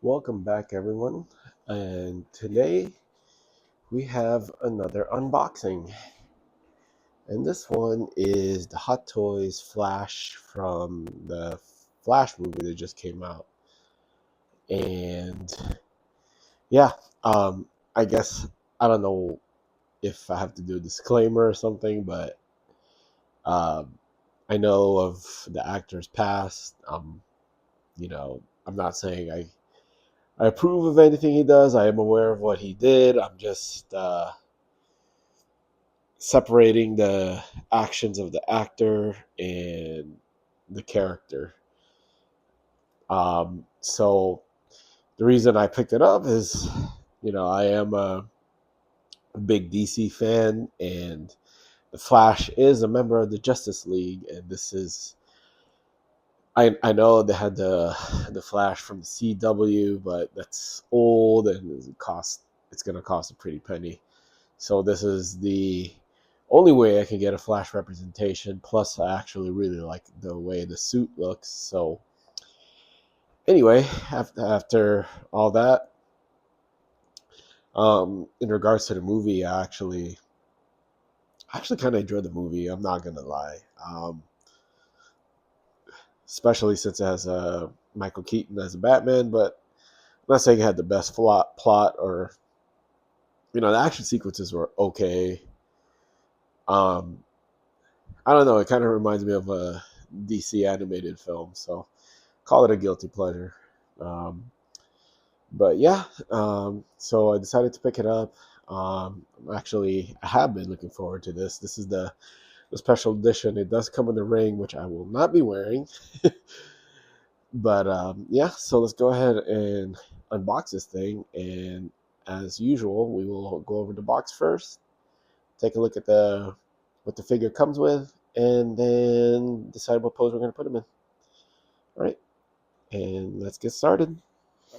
Welcome back, everyone. And today we have another unboxing. And this one is the Hot Toys Flash from the Flash movie that just came out. And yeah, um, I guess I don't know if I have to do a disclaimer or something, but um, I know of the actor's past. I'm not saying I approve of anything he does. I am aware of what he did. I'm just separating the actions of the actor and the character. So the reason I picked it up is, I am a big DC fan, and the Flash is a member of the Justice League, and this is. I know they had the Flash from the CW, but that's old and it's gonna cost a pretty penny. So this is the only way I can get a Flash representation. Plus, I actually really like the way the suit looks. So anyway, after all that, in regards to the movie, I actually kind of enjoyed the movie. I'm not gonna lie, especially since it has Michael Keaton as a Batman. But I'm not saying it had the best plot or the action sequences were okay. Um, I don't know. It kind of reminds me of a DC animated film, so call it a guilty pleasure. Um, but yeah, so I decided to pick it up. I have been looking forward to this. This is the special edition. It does come in the ring, which I will not be wearing. But yeah, so let's go ahead and unbox this thing. And as usual, we will go over the box first, take a look at what the figure comes with, and then decide what pose we're going to put him in. All right, and let's get started.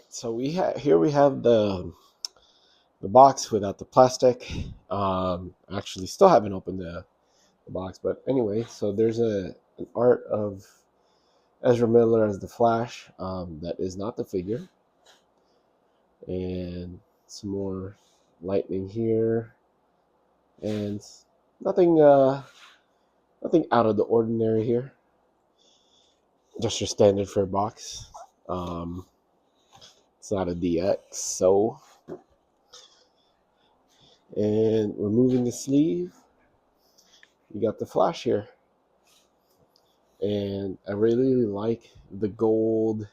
So we have the box without the plastic. Actually, still haven't opened the box, but anyway, so there's an art of Ezra Miller as the Flash. That is not the figure, and some more lightning here, and nothing nothing out of the ordinary here. Just your standard for a box. Um, it's not a DX, so and removing the sleeve, you got the Flash here. And I really like the gold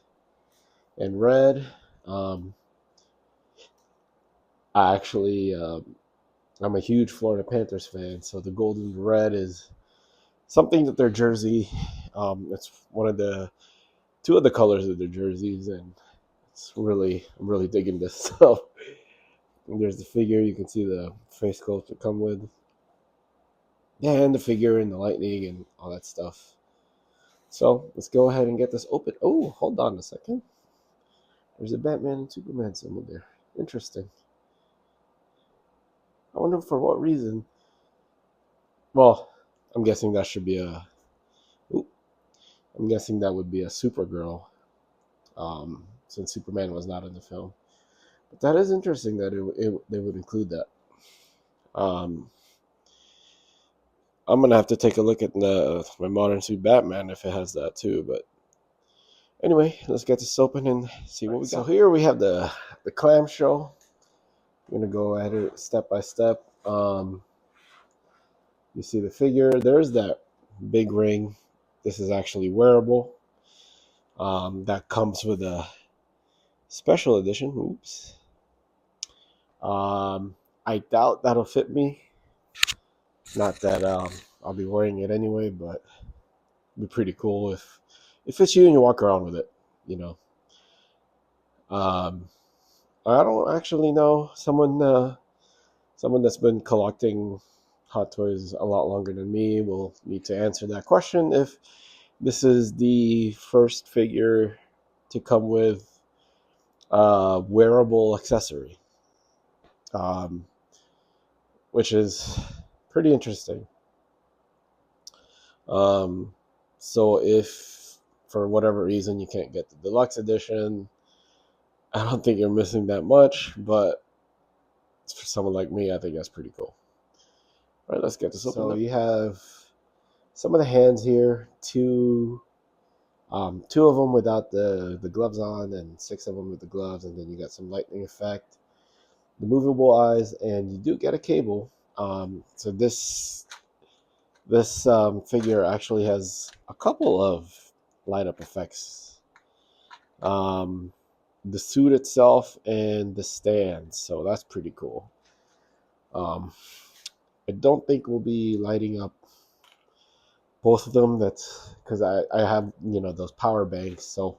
and red. Um, I actually, I'm a huge Florida Panthers fan, so the gold and red is something that their jersey. It's one of the two of the colors of their jerseys, and I'm really digging this. So there's the figure. You can see the face sculpt to come with, yeah, and the figure and the lightning and all that stuff. So let's go ahead and get this open. Oh, hold on a second. There's a Batman and Superman symbol there. Interesting. I wonder for what reason. Well, I'm guessing that should be a. Ooh, I'm guessing that would be a Supergirl, since Superman was not in the film. But that is interesting that they would include that. Um, I'm gonna have to take a look at my modern suit Batman if it has that too. But anyway, let's get this open and see what we got. So here we have the clamshell. I'm gonna go at it step by step. You see the figure. There's that big ring. This is actually wearable. That comes with a special edition. Oops. I doubt that'll fit me. Not that I'll be wearing it anyway, but it'd be pretty cool if it fits you and you walk around with it. You know. Um, I don't actually know someone that's been collecting Hot Toys a lot longer than me will need to answer that question if this is the first figure to come with a wearable accessory, um, which is pretty interesting. Um, so if for whatever reason you can't get the deluxe edition, I don't think you're missing that much, but for someone like me, I think that's pretty cool. All right, let's get this open. So you have some of the hands here, two of them without the gloves on, and 6 of them with the gloves, and then you got some lightning effect, the movable eyes, and you do get a cable. So this figure actually has a couple of light up effects. The suit itself and the stand, so that's pretty cool. I don't think we'll be lighting up both of them. That's because I have those power banks, so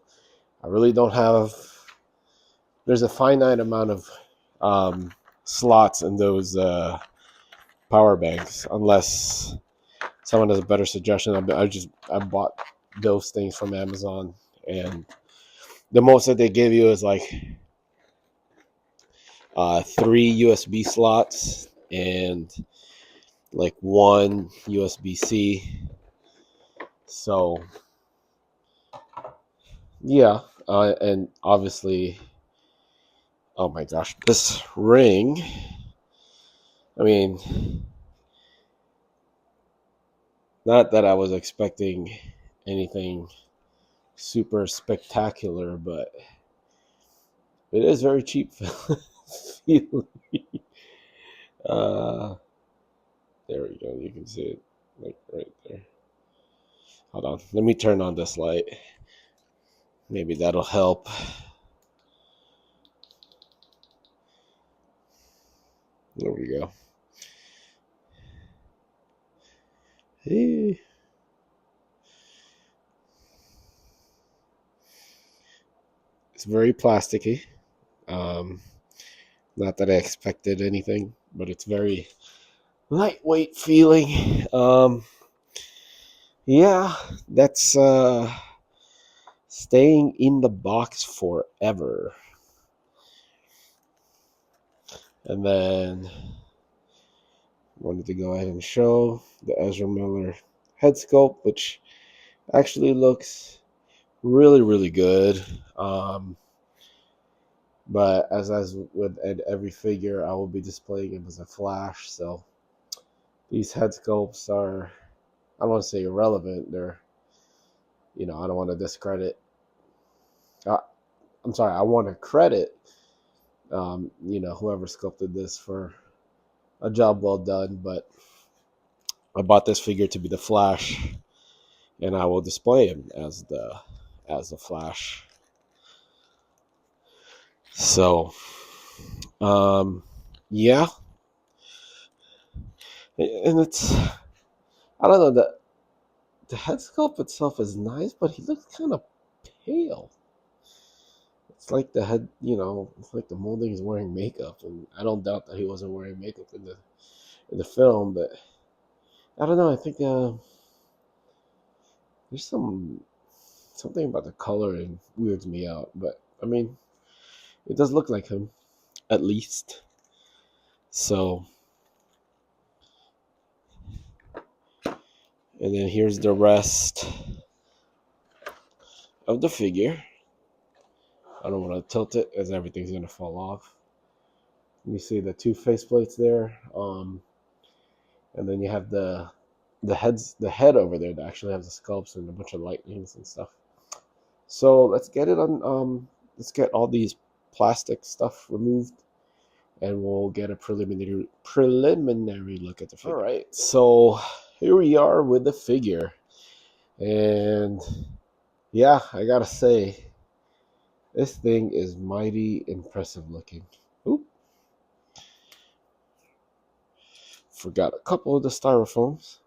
I really don't have. There's a finite amount of slots in those power banks, unless someone has a better suggestion. I bought those things from Amazon, and the most that they give you is like 3 USB slots and like 1 USB-C. So yeah, and obviously, oh my gosh, this ring. I mean, not that I was expecting anything super spectacular, but it is very cheap feeling. Uh, there we go. You can see it like right there. Hold on. Let me turn on this light. Maybe that'll help. There we go. Hey. It's very plasticky. Um, Not that I expected anything, but it's very lightweight feeling. Yeah, that's staying in the box forever. And then wanted to go ahead and show the Ezra Miller head sculpt, which actually looks really, really good. But as with every figure, I will be displaying them as a flash. So these head sculpts are, I don't want to say irrelevant. They're, I don't want to discredit. I'm sorry, I want to credit, whoever sculpted this for a job well done. But I bought this figure to be the Flash, and I will display him as the Flash. So, yeah, and it's, I don't know, the head sculpt itself is nice, but he looks kind of pale. It's like the head, it's like the molding is wearing makeup, and I don't doubt that he wasn't wearing makeup in the film, but I don't know. I think there's something about the coloring weirds me out, but I mean, it does look like him, at least. So, and then here's the rest of the figure. I don't want to tilt it as everything's gonna fall off. You see the 2 faceplates there, and then you have the head over there that actually has the sculpts and a bunch of lightnings and stuff. So let's get it on. Let's get all these plastic stuff removed, and we'll get a preliminary look at the figure. All right, so here we are with the figure, and yeah, I gotta say, this thing is mighty impressive looking. Oop. Forgot a couple of the styrofoams.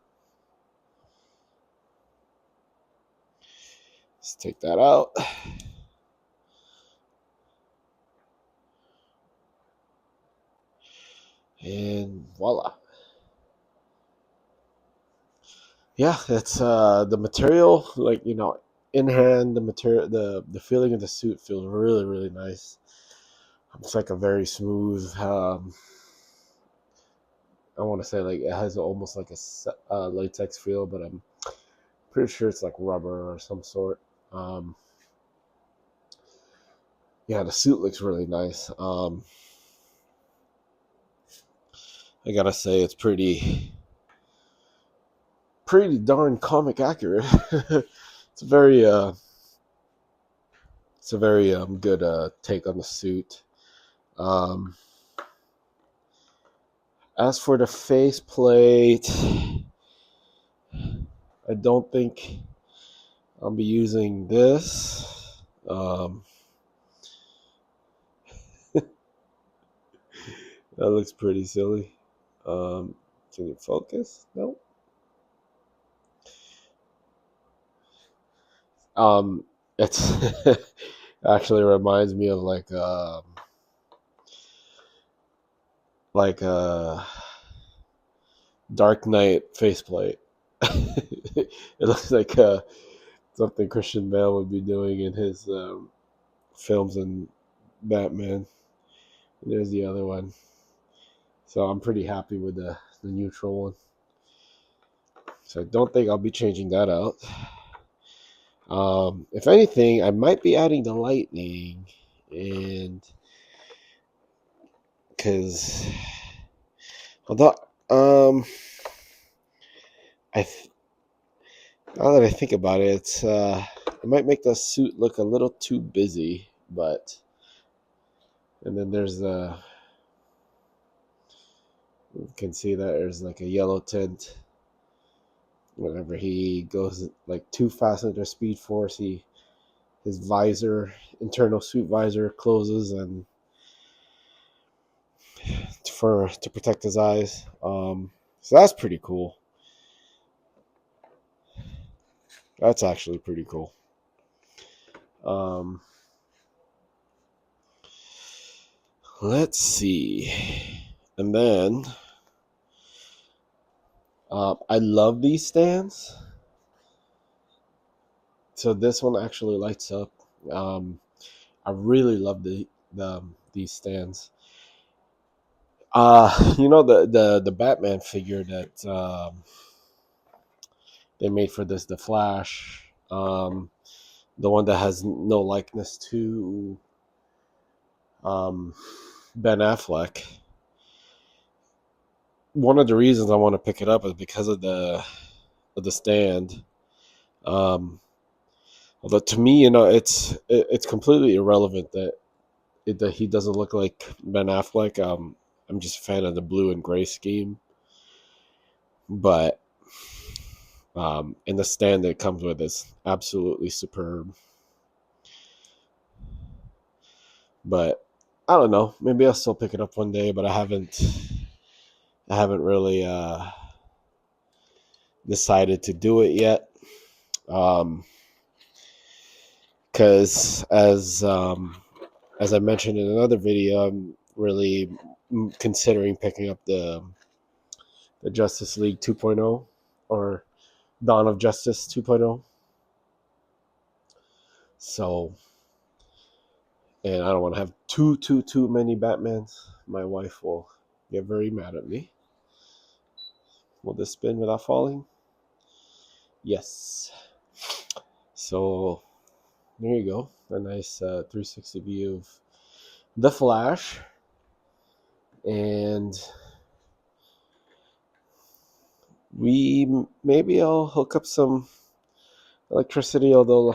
Let's take that out. And voila. Yeah, it's the material, like, in hand, the material, the feeling of the suit feels really, really nice. It's like a very smooth, I want to say, like, it has almost like a latex feel, but I'm pretty sure it's like rubber or some sort. Yeah, the suit looks really nice. I gotta say, it's pretty darn comic accurate. it's a very it's a very good take on the suit. Um, as for the faceplate, I don't think I'll be using this. That looks pretty silly. Can you focus? No. It's actually reminds me of like Dark Knight faceplate. It looks like something Christian Bale would be doing in his films and Batman. And there's the other one. So I'm pretty happy with the neutral one. So I don't think I'll be changing that out. If anything, I might be adding the lightning, and because although I now that I think about it, it might make the suit look a little too busy, but and then there's the you can see that there's like a yellow tint. Whenever he goes like too fast under Speed Force, his visor, internal suit visor, closes and to protect his eyes. So that's pretty cool. That's actually pretty cool. Um, let's see, and then I love these stands. So this one actually lights up. Um, I really love these stands. The Batman figure that they made for this, the Flash, the one that has no likeness to Ben Affleck. One of the reasons I want to pick it up is because of the stand. Um, Although to me, it's completely irrelevant that he doesn't look like Ben Affleck. I'm just a fan of the blue and gray scheme, but and the stand that it comes with is absolutely superb. But I don't know. Maybe I'll still pick it up one day, but I haven't. I haven't really decided to do it yet. Because as I mentioned in another video, I'm really considering picking up the Justice League 2.0 or Dawn of Justice 2.0. So, and I don't want to have too many Batmans. My wife will get very mad at me. Will this spin without falling? Yes. So there you go. A nice 360 view of the Flash. And maybe I'll hook up some electricity, although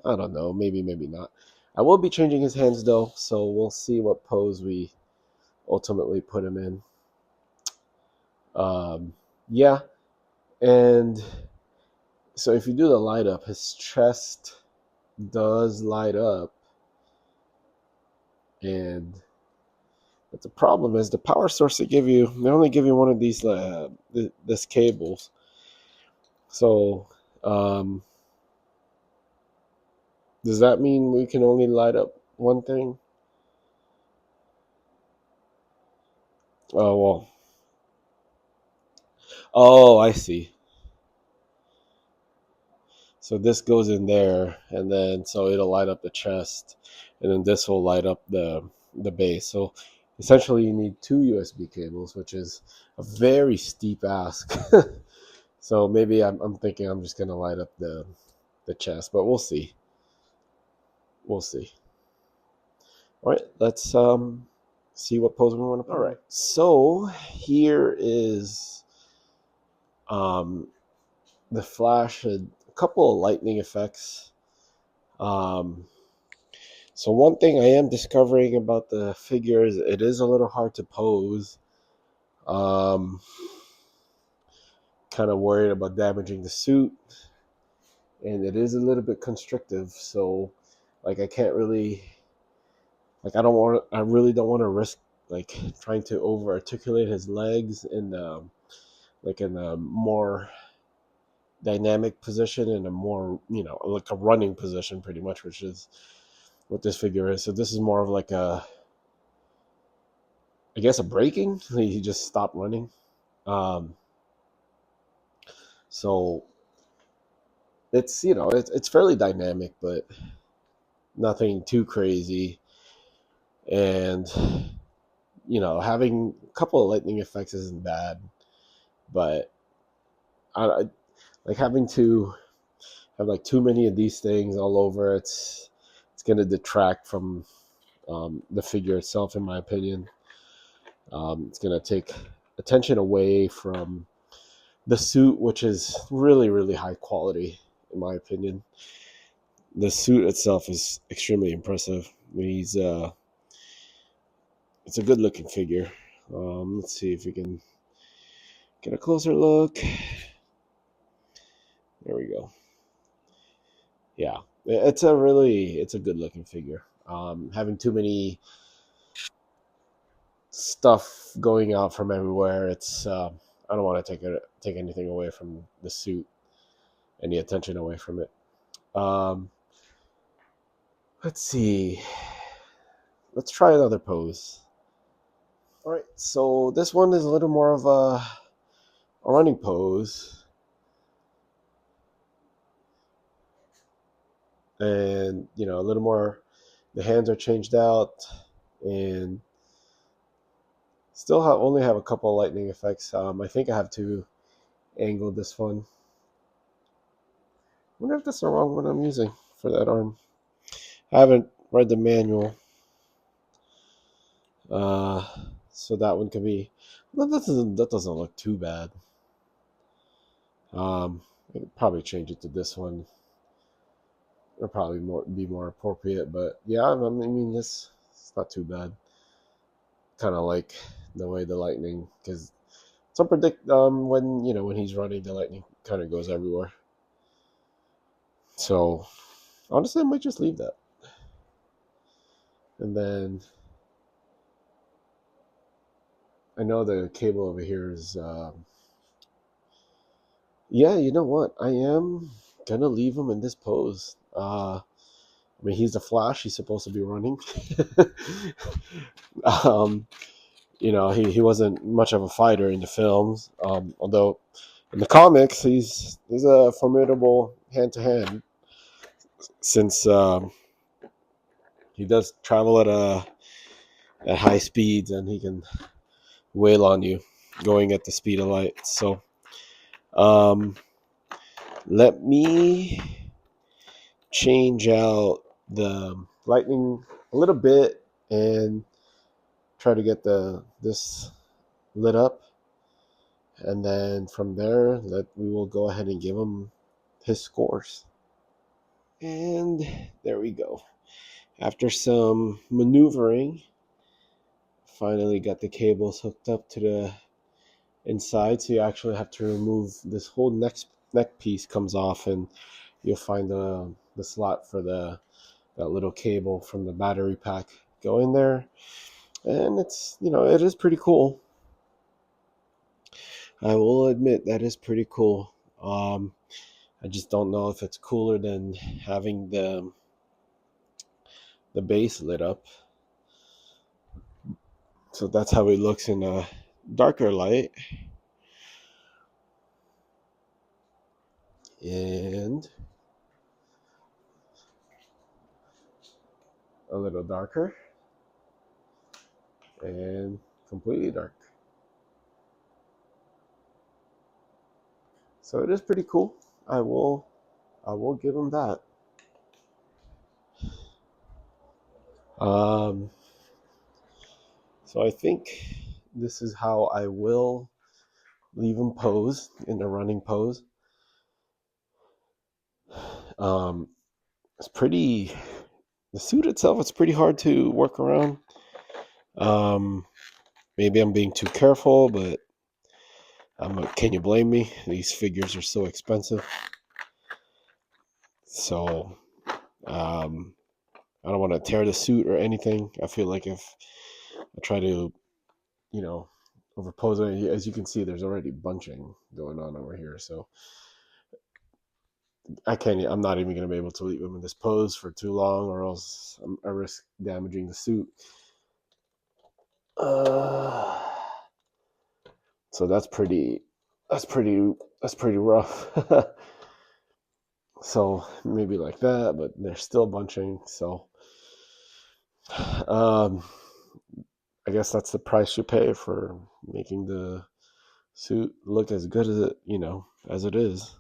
I don't know, maybe not. I will be changing his hands though, so we'll see what pose we ultimately put him in. Yeah, and so if you do the light up, his chest does light up, and but the problem is the power source they only give you one of these this cables. So does that mean we can only light up one thing? Oh well. Oh, I see. So this goes in there, and then so it'll light up the chest, and then this will light up the base. So essentially, you need two USB cables, which is a very steep ask. So maybe I'm thinking I'm just gonna light up the chest, but we'll see. We'll see. All right, let's see what pose we want to put. All right, so here is um, the Flash had a couple of lightning effects. Um, so one thing I am discovering about the figure is it is a little hard to pose. Um, kind of worried about damaging the suit, and it is a little bit constrictive. So, like, I can't really, like, I really don't want to risk like trying to over articulate his legs in like in a more dynamic position, in a more, you know, like a running position, pretty much, which is what this figure is. So this is more of like a, I guess, a breaking. He just stopped running. Um, so it's, you know, it's fairly dynamic, but nothing too crazy. And you know, having a couple of lightning effects isn't bad, but I like having to have like too many of these things all over. It's going to detract from the figure itself, in my opinion. It's going to take attention away from the suit, which is really, really high quality, in my opinion. The suit itself is extremely impressive. He's it's a good looking figure. Let's see if we can get a closer look. There we go. Yeah, it's a good looking figure. Having too many stuff going out from everywhere, it's I don't want to take anything away from the suit, any attention away from it. Um, let's see. Let's try another pose. All right, so this one is a little more of a running pose, and you know, a little more. The hands are changed out, and still only have a couple of lightning effects. I think I have to angle this one. I wonder if that's the wrong one I'm using for that arm. I haven't read the manual, uh, so that one could be. Well, that doesn't look too bad. I could probably change it to this one. It'll probably be more appropriate, but yeah, I mean this it's not too bad. Kind of like the way the lightning, because it's unpredict when you know when he's running, the lightning kind of goes everywhere. So honestly, I might just leave that, and then I know the cable over here is. Yeah, you know what? I am gonna leave him in this pose. I mean, he's the Flash. He's supposed to be running. um, you know, he wasn't much of a fighter in the films. Although in the comics, he's a formidable hand to hand, since he does travel at high speeds, and he can wail on you going at the speed of light. So um, let me change out the lightning a little bit and try to get the this lit up, and then from there we will go ahead and give him his scores. And there we go. After some maneuvering, finally got the cables hooked up to the inside, so you actually have to remove this whole neck piece comes off, and you'll find the slot for that little cable from the battery pack go in there. And it's, you know, it is pretty cool. I will admit that is pretty cool. I just don't know if it's cooler than having the base lit up. So that's how it looks in a darker light, and a little darker, and completely dark. So it is pretty cool. I will give them that. So I think this is how I will leave him posed in the running pose. It's pretty, the suit itself, it's pretty hard to work around. Maybe I'm being too careful, but can you blame me? These figures are so expensive. So I don't want to tear the suit or anything. I feel like if I try to, overpose it, as you can see, there's already bunching going on over here. So I'm not even going to be able to leave him in this pose for too long, or else I risk damaging the suit. So that's pretty rough. So maybe like that, but they're still bunching. So I guess that's the price you pay for making the suit look as good as it is.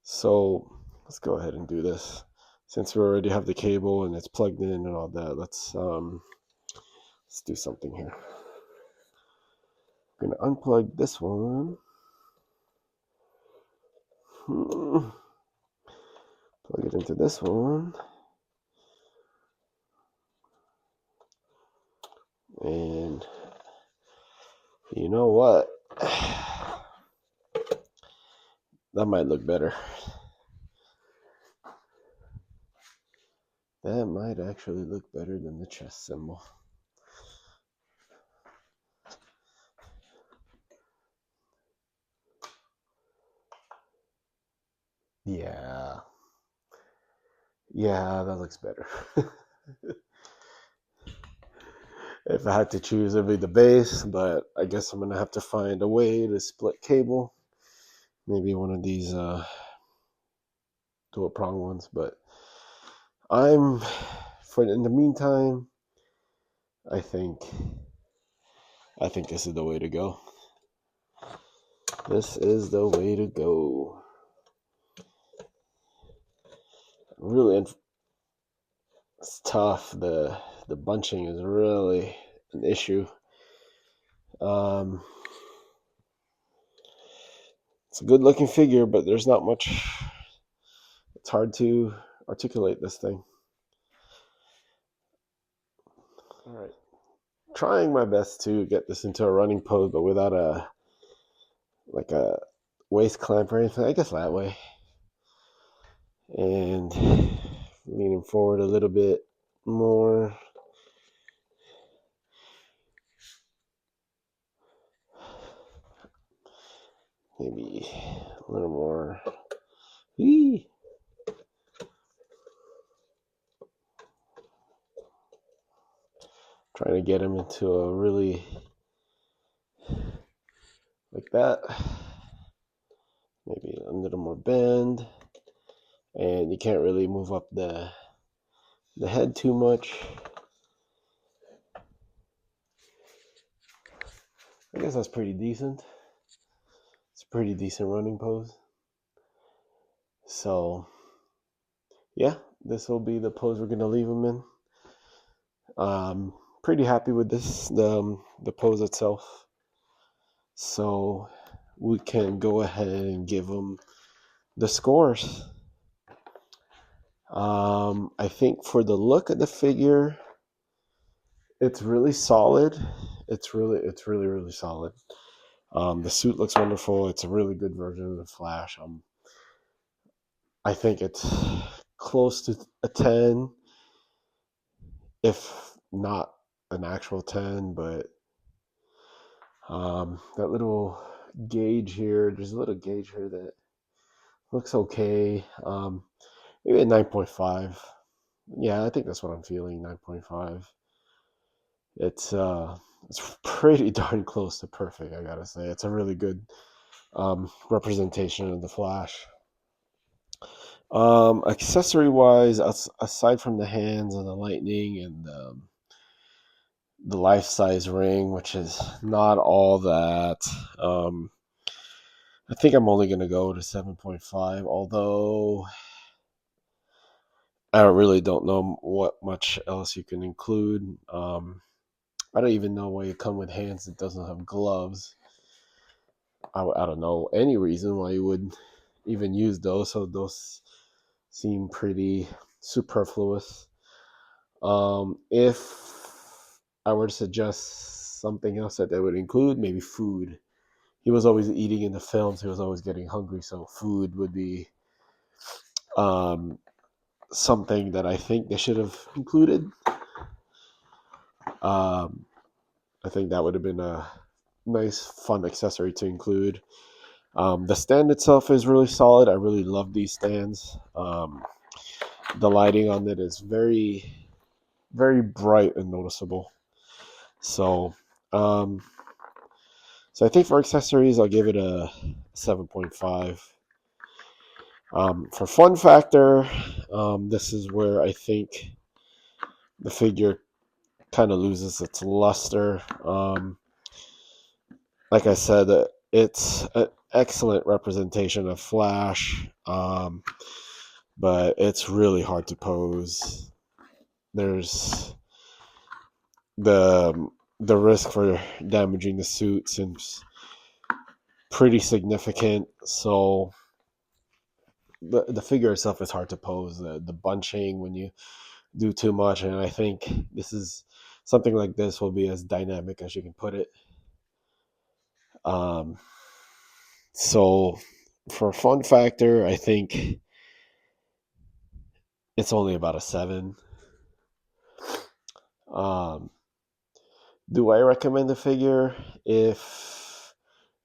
So let's go ahead and do this. Since we already have the cable and it's plugged in and all that, let's do something here. I'm gonna unplug this one. Plug it into this one. And you know what? That might look better. That might actually look better than the chest symbol. Yeah. Yeah, that looks better. If I had to choose, it'd be the base, but I guess I'm gonna have to find a way to split cable. Maybe one of these dual prong ones, but in the meantime, I think this is the way to go. This is the way to go. Really, it's tough. The bunching is really an issue. It's a good looking figure, but there's not much. It's hard to articulate this thing. All right, trying my best to get this into a running pose, but without a waist clamp or anything. I guess that way. And leaning forward a little bit more. Maybe a little more. Eee. Trying to get him into a really like that. Maybe a little more bend. And you can't really move up the head too much. I guess that's pretty decent. It's a pretty decent running pose. So yeah, this will be the pose we're gonna leave him in. Pretty happy with this, the pose itself. So we can go ahead and give him the scores. I think for the look of the figure, it's really solid. It's really solid. The suit looks wonderful. It's a really good version of the Flash. I think it's close to a 10, if not an actual 10, but that little gauge here, there's a little gauge here that looks okay. Maybe a 9.5. Yeah, I think that's what I'm feeling, 9.5. It's pretty darn close to perfect, I gotta say. It's a really good representation of the Flash. Accessory wise, aside from the hands and the lightning and the life size ring, which is not all that, I think I'm only gonna go to 7.5. Although I really don't know what much else you can include. I don't even know why you come with hands that doesn't have gloves. I don't know any reason why you would even use those. So those seem pretty superfluous. If I were to suggest something else that they would include, maybe food. He was always eating in the films. He was always getting hungry, so food would be um, something that I think they should have included. Um, I think that would have been a nice, fun accessory to include. The stand itself is really solid. I really love these stands. The lighting on it is very, very bright and noticeable. So, um, so I think for accessories, I'll give it a 7.5. For fun factor, this is where I think the figure kind of loses its luster. Like I said, it's an excellent representation of Flash, but it's really hard to pose. There's the the risk for damaging the suit seems pretty significant. So the figure itself is hard to pose. The bunching when you do too much, and I think this is something like this will be as dynamic as you can put it. Um, so for fun factor, I think it's only about a 7. Um, do I recommend the figure if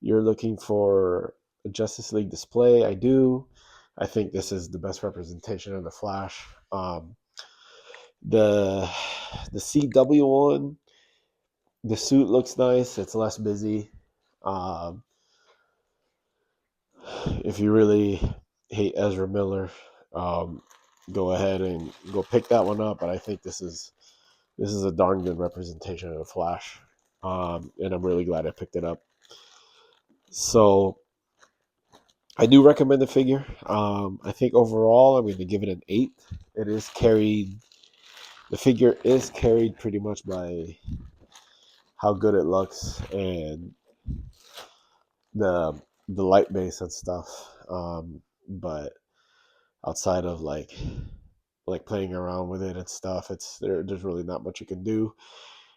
you're looking for a Justice League display? I do. I think this is the best representation of the Flash. The the CW one, the suit looks nice. It's less busy. Um, if you really hate Ezra Miller, um, go ahead and go pick that one up. But I think this is a darn good representation of the Flash, and I'm really glad I picked it up. So I do recommend the figure. I think overall I'm going to give it an 8. It is carried. The figure is carried pretty much by how good it looks and the the light base and stuff. But outside of like playing around with it and stuff, there's really not much you can do.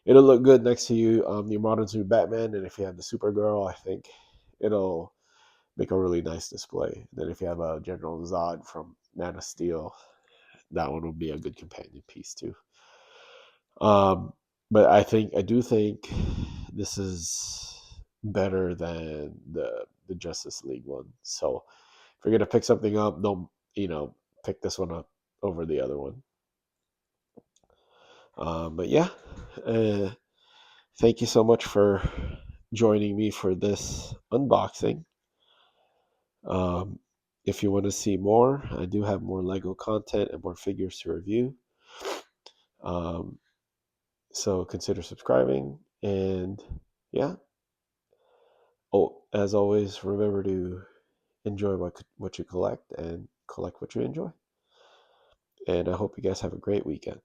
It'll look good next to your modern suit Batman, and if you have the Supergirl, I think it'll make a really nice display. Then if you have a General Zod from Man of Steel, that one would be a good companion piece too. Um, but I do think this is better than the Justice League one. So if you're gonna pick something up, don't pick this one up over the other one. But yeah, uh, thank you so much for joining me for this unboxing. Um, if you want to see more, I do have more Lego content and more figures to review. Um, so consider subscribing. And yeah, oh, as always, remember to enjoy what you collect and collect what you enjoy. And I hope you guys have a great weekend.